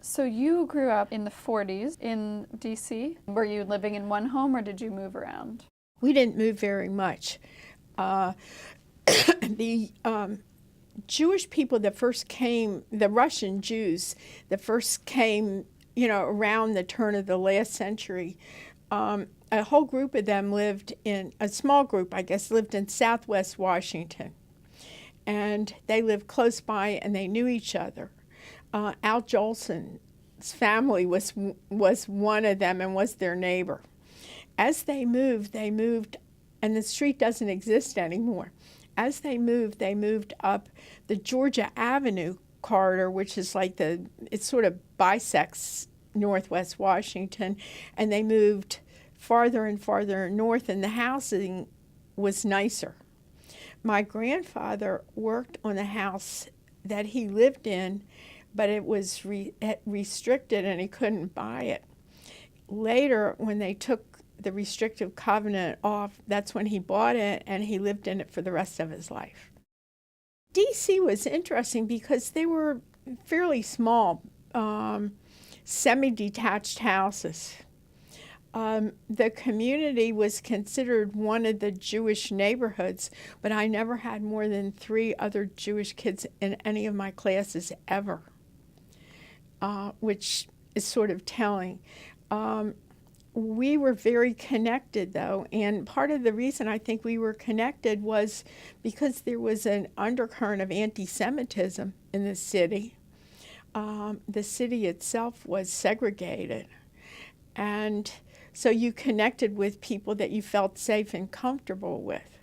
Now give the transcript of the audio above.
So you grew up in the 40s in D.C. Were you living in one home or did you move around? We didn't move very much. The Jewish people that first came, the Russian Jews that first came, around the turn of the last century, a whole group of them lived in, a small group, I guess, lived in Southwest Washington. And they lived close by and they knew each other. Al Jolson's family was one of them and was their neighbor. As they moved, and the street doesn't exist anymore. As they moved up the Georgia Avenue corridor, which is like it sort of bisects Northwest Washington, and they moved farther and farther north, and the housing was nicer. My grandfather worked on the house that he lived in, but it was restricted and he couldn't buy it. Later, when they took the restrictive covenant off, that's when he bought it and he lived in it for the rest of his life. D.C. was interesting because they were fairly small, semi-detached houses. The community was considered one of the Jewish neighborhoods, but I never had more than 3 other Jewish kids in any of my classes ever, which is sort of telling. We were very connected, though, and part of the reason I think we were connected was because there was an undercurrent of anti-Semitism in the city. The city itself was segregated, and so you connected with people that you felt safe and comfortable with.